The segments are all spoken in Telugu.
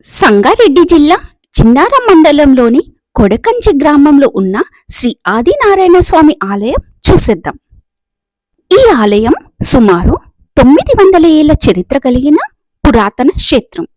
సంగారెడ్డి జిల్లా చిన్నారం మండలంలోని కొడకంచి గ్రామంలో ఉన్న శ్రీ ఆదినారాయణ స్వామి ఆలయం చూసేద్దాం. ఈ ఆలయం సుమారు 900 ఏళ్ల చరిత్ర కలిగిన పురాతన క్షేత్రం.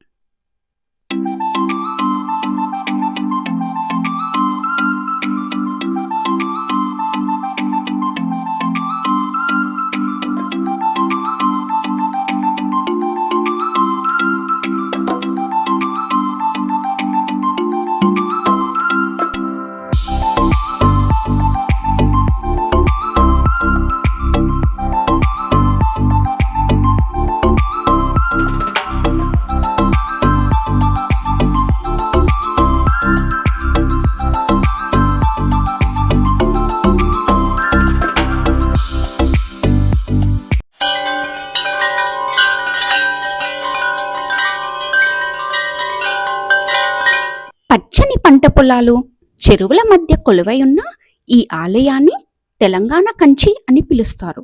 పచ్చని పంట పొలాలు, చెరువుల మధ్య కొలువై ఉన్న ఈ ఆలయాన్ని తెలంగాణ కంచి అని పిలుస్తారు.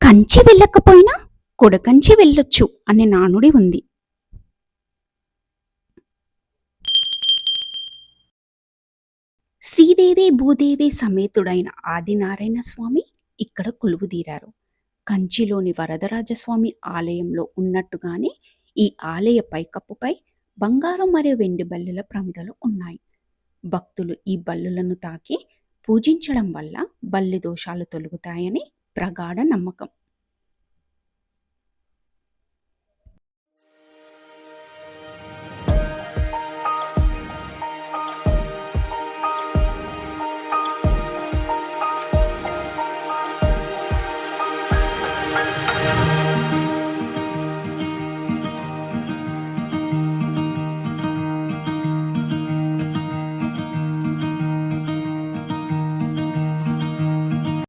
కంచి వెళ్ళకపోయినా కొడకంచి వెళ్ళొచ్చు అనే నానుడి ఉంది. శ్రీదేవి భూదేవి సమేతుడైన ఆదినారాయణ స్వామి ఇక్కడ కొలువుదీరారు. కంచిలోని వరదరాజస్వామి ఆలయంలో ఉన్నట్టుగానే ఈ ఆలయ పైకప్పుపై బంగారం మరియు వెండి బల్లుల ప్రమిదలు ఉన్నాయి. భక్తులు ఈ బల్లులను తాకి పూజించడం వల్ల బల్లి దోషాలు తొలగుతాయని ప్రగాఢ నమ్మకం.